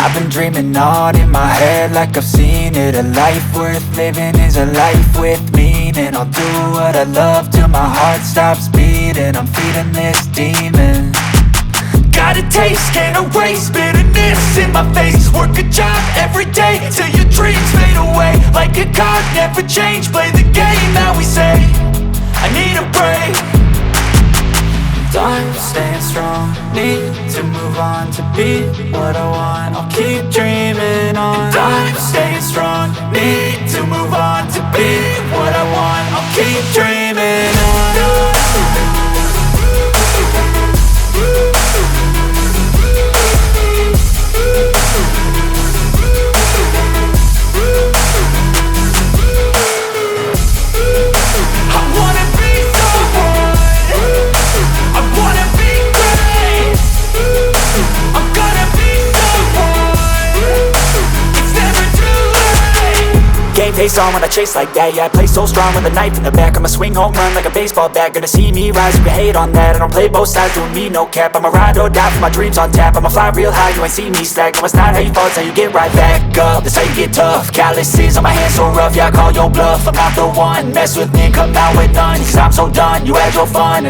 I've been dreaming on in my head like I've seen it. A life worth living is a life with meaning. I'll do what I love till my heart stops beating. I'm feeding this demon. Got a taste, can't erase bitterness in my face. Work a job every day till your dreams fade away. Like a card, never change, play the game that we say. I need a break. I'm staying strong, need to move on to be what I want. I'll keep dreaming on. I'm staying strong, need to move on to be what I want. I'll keep dreaming on. Face on when I chase like that. Yeah, I play so strong with a knife in the back. I'ma swing home run like a baseball bat. Gonna see me rise, you can hate on that. I don't play both sides, doing me no cap. I'ma ride or die for my dreams on tap. I'ma fly real high, you ain't see me slack. No, it's not how you fall, it's how you get right back up. That's how you get tough. Calluses on my hands so rough, yeah, I call your bluff. I'm not the one, mess with me, come out with none. Cause I'm so done, you had your fun, and